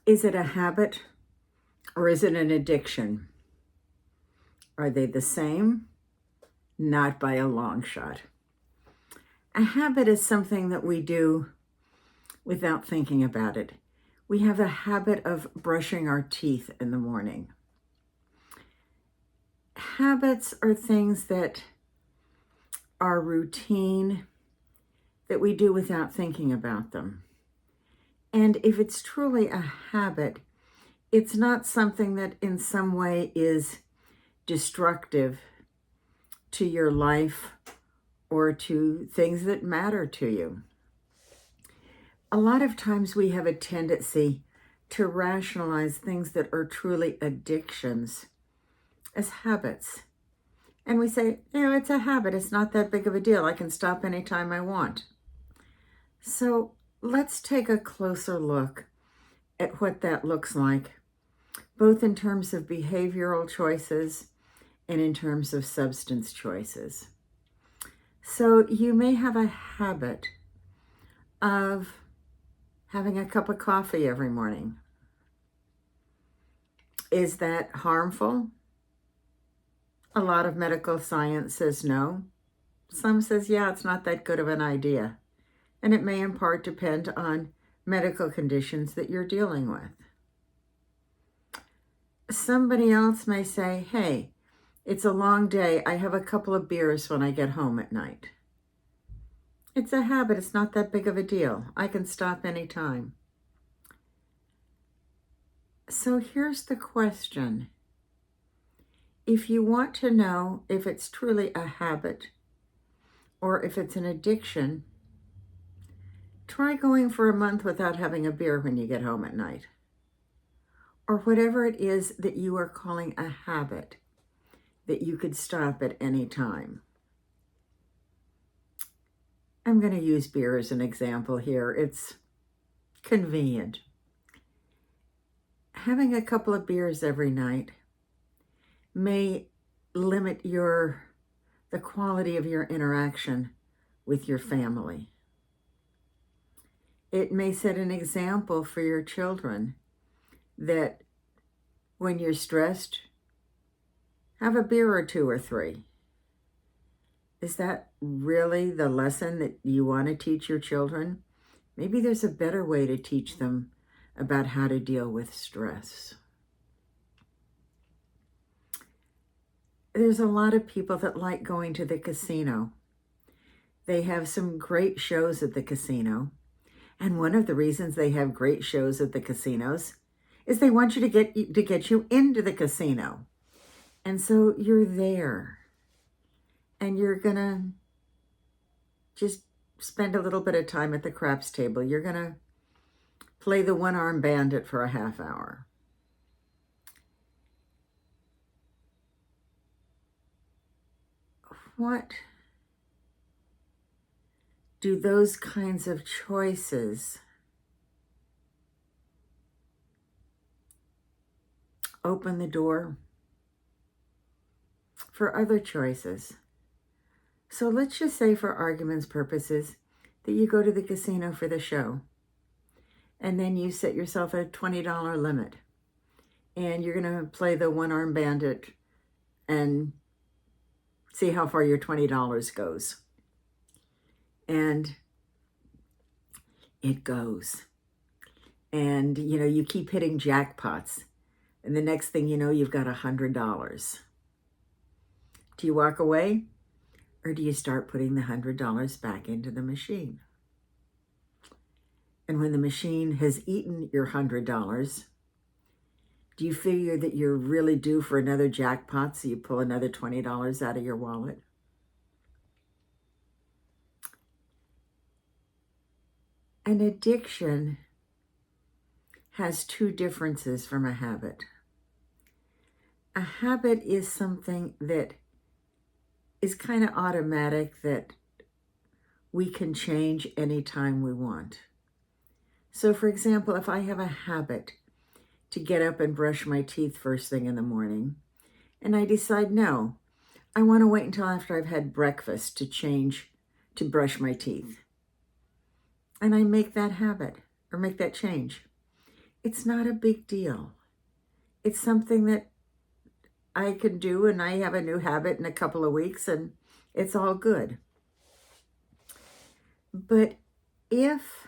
Is it a habit or is it an addiction? Are they the same? Not by a long shot. A habit is something that we do without thinking about it. We have a habit of brushing our teeth in the morning. Habits are things that are routine, that we do without thinking about them. And if it's truly a habit, it's not something that in some way is destructive to your life or to things that matter to you. A lot of times we have a tendency to rationalize things that are truly addictions as habits. And we say, it's a habit. It's not that big of a deal. I can stop anytime I want. So let's take a closer look at what that looks like, both in terms of behavioral choices and in terms of substance choices. So you may have a habit of having a cup of coffee every morning. Is that harmful? A lot of medical science says no. Some says, yeah, it's not that good of an idea. And it may in part depend on medical conditions that you're dealing with. Somebody else may say, hey, it's a long day. I have a couple of beers when I get home at night. It's a habit. It's not that big of a deal. I can stop anytime. So here's the question. If you want to know if it's truly a habit or if it's an addiction, try going for a month without having a beer when you get home at night. Or whatever it is that you are calling a habit that you could stop at any time. I'm going to use beer as an example here. It's convenient. Having a couple of beers every night may limit the quality of your interaction with your family. It may set an example for your children that when you're stressed, have a beer or two or three. Is that really the lesson that you want to teach your children? Maybe there's a better way to teach them about how to deal with stress. There's a lot of people that like going to the casino. They have some great shows at the casino. And one of the reasons they have great shows at the casinos is they want you to get you into the casino. And so you're there. And you're going to just spend a little bit of time at the craps table. You're going to play the one-armed bandit for a half hour. What do those kinds of choices open the door for other choices? So let's just say for argument's purposes that you go to the casino for the show and then you set yourself a $20 limit and you're going to play the one-armed bandit and see how far your $20 goes. And it goes. And, you keep hitting jackpots. And the next thing you know, you've got $100. Do you walk away? Or do you start putting the $100 back into the machine? And when the machine has eaten your $100, do you figure that you're really due for another jackpot, so you pull another $20 out of your wallet? An addiction has two differences from a habit. A habit is something that is kind of automatic, that we can change anytime we want. So for example, if I have a habit to get up and brush my teeth first thing in the morning, and I decide, no, I want to wait until after I've had breakfast to brush my teeth. And I make that habit or make that change. it's not a big deal. It's something that I can do, and I have a new habit in a couple of weeks, and it's all good. But if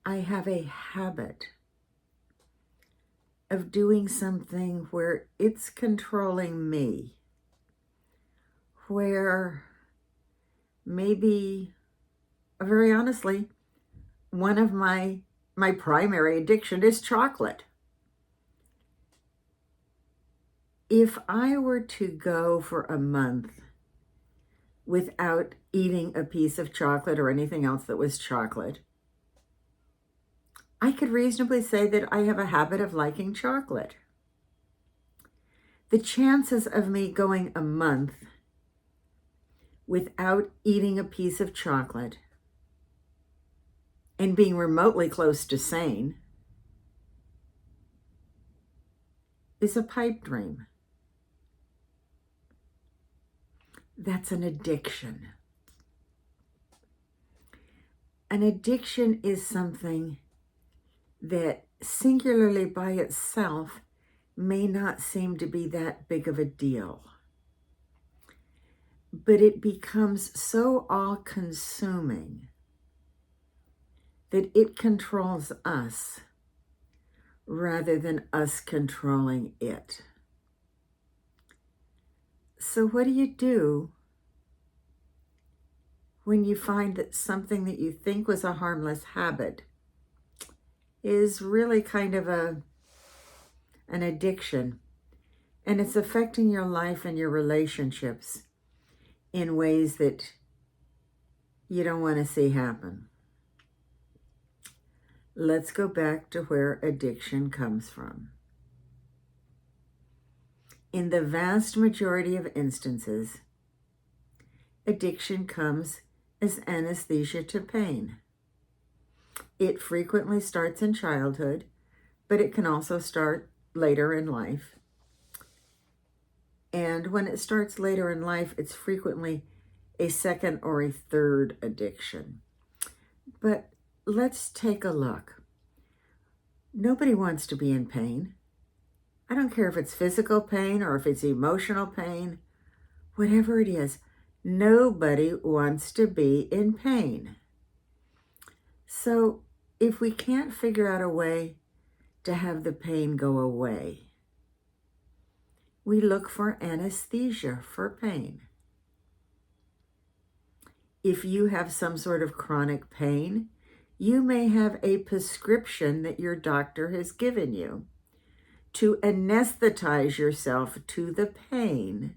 I have a habit of doing something where it's controlling me, where maybe, very honestly, one of my primary addiction is chocolate. If I were to go for a month without eating a piece of chocolate or anything else that was chocolate, I could reasonably say that I have a habit of liking chocolate. The chances of me going a month without eating a piece of chocolate and being remotely close to sane is a pipe dream. That's an addiction. An addiction is something that singularly by itself may not seem to be that big of a deal. But it becomes so all-consuming that it controls us rather than us controlling it. So what do you do when you find that something that you think was a harmless habit is really kind of an addiction, and it's affecting your life and your relationships in ways that you don't want to see happen? Let's go back to where addiction comes from. In the vast majority of instances, addiction comes as anesthesia to pain. It frequently starts in childhood, but it can also start later in life. And when it starts later in life, it's frequently a second or a third addiction. But let's take a look. Nobody wants to be in pain. I don't care if it's physical pain or if it's emotional pain, whatever it is, nobody wants to be in pain. So if we can't figure out a way to have the pain go away, we look for anesthesia for pain. If you have some sort of chronic pain, you may have a prescription that your doctor has given you to anesthetize yourself to the pain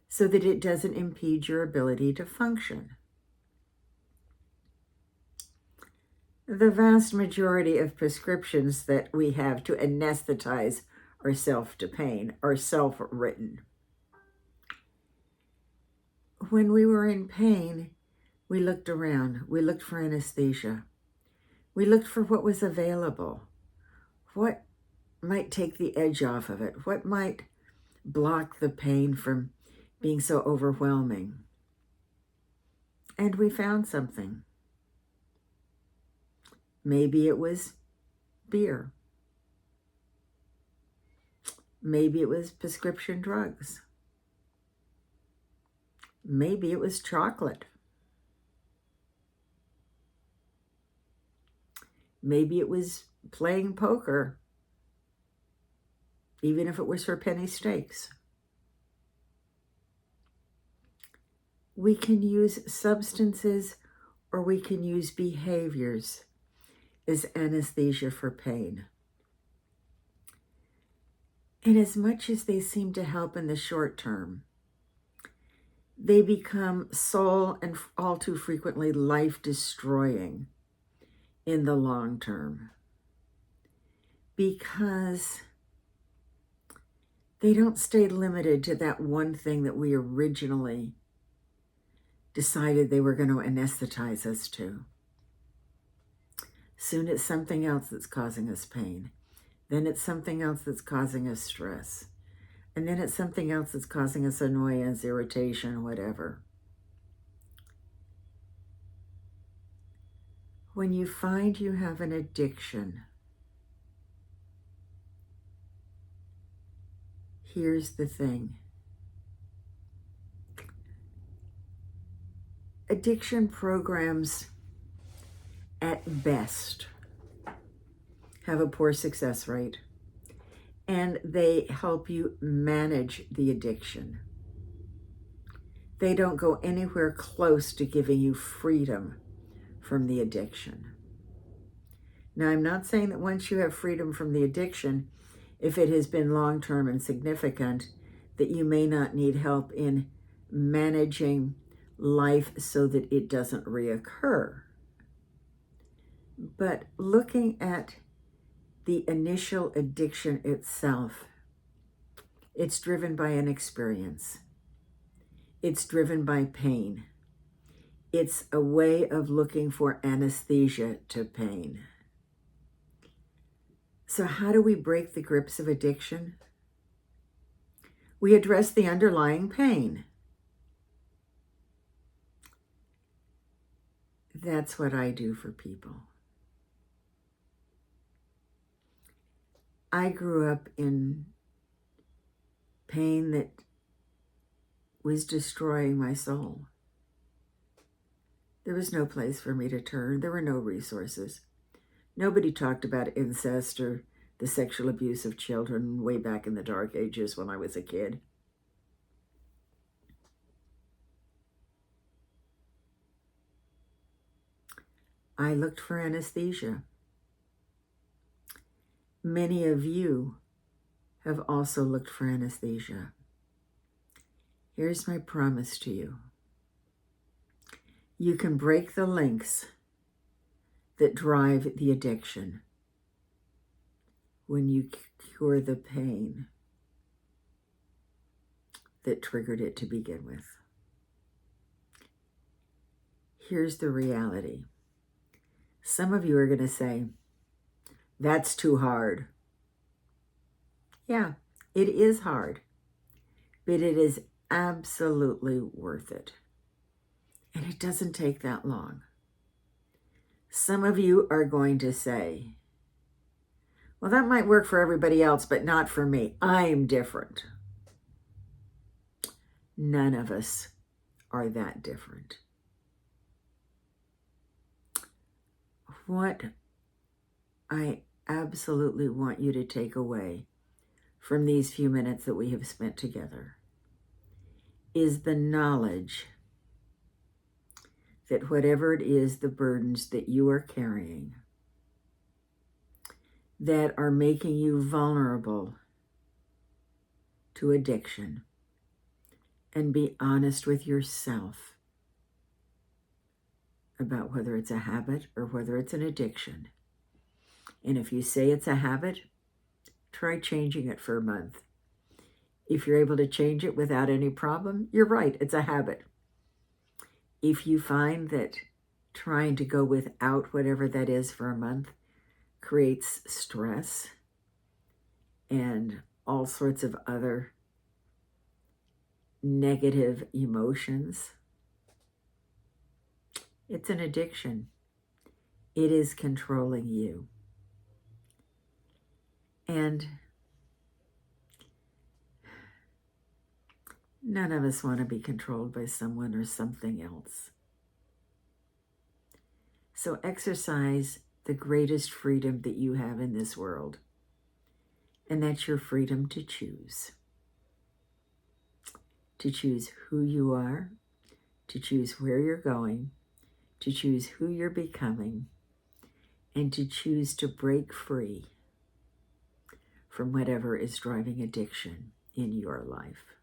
so that it doesn't impede your ability to function. The vast majority of prescriptions that we have to anesthetize ourselves to pain are self-written. When we were in pain, we looked around. We looked for anesthesia. We looked for what was available. What might take the edge off of it? What might block the pain from being so overwhelming? And we found something. Maybe it was beer. Maybe it was prescription drugs. Maybe it was chocolate. Maybe it was playing poker, even if it was for penny stakes. We can use substances or we can use behaviors as anesthesia for pain. And as much as they seem to help in the short term, they become soul and all too frequently life-destroying in the long term, because they don't stay limited to that one thing that we originally decided they were going to anesthetize us to. Soon it's something else that's causing us pain. Then it's something else that's causing us stress. And then it's something else that's causing us annoyance, irritation, whatever. When you find you have an addiction, here's the thing. Addiction programs, at best, have a poor success rate, and they help you manage the addiction. They don't go anywhere close to giving you freedom from the addiction. Now, I'm not saying that once you have freedom from the addiction, if it has been long-term and significant, that you may not need help in managing life so that it doesn't reoccur. But looking at the initial addiction itself, it's driven by an experience. It's driven by pain. It's a way of looking for anesthesia to pain. So how do we break the grips of addiction? We address the underlying pain. That's what I do for people. I grew up in pain that was destroying my soul. There was no place for me to turn. There were no resources. Nobody talked about incest or the sexual abuse of children way back in the dark ages when I was a kid. I looked for anesthesia. Many of you have also looked for anesthesia. Here's my promise to you. You can break the links that drive the addiction when you cure the pain that triggered it to begin with. Here's the reality. Some of you are going to say, that's too hard. Yeah, it is hard, but it is absolutely worth it. And it doesn't take that long. Some of you are going to say, well, that might work for everybody else, but not for me. I'm different. None of us are that different. What I absolutely want you to take away from these few minutes that we have spent together is the knowledge that whatever it is, the burdens that you are carrying that are making you vulnerable to addiction, and be honest with yourself about whether it's a habit or whether it's an addiction. And if you say it's a habit, try changing it for a month. If you're able to change it without any problem, you're right, it's a habit. If you find that trying to go without whatever that is for a month creates stress and all sorts of other negative emotions, it's an addiction. It is controlling you. And none of us want to be controlled by someone or something else. So exercise the greatest freedom that you have in this world, and that's your freedom to choose. To choose who you are, to choose where you're going, to choose who you're becoming, and to choose to break free from whatever is driving addiction in your life.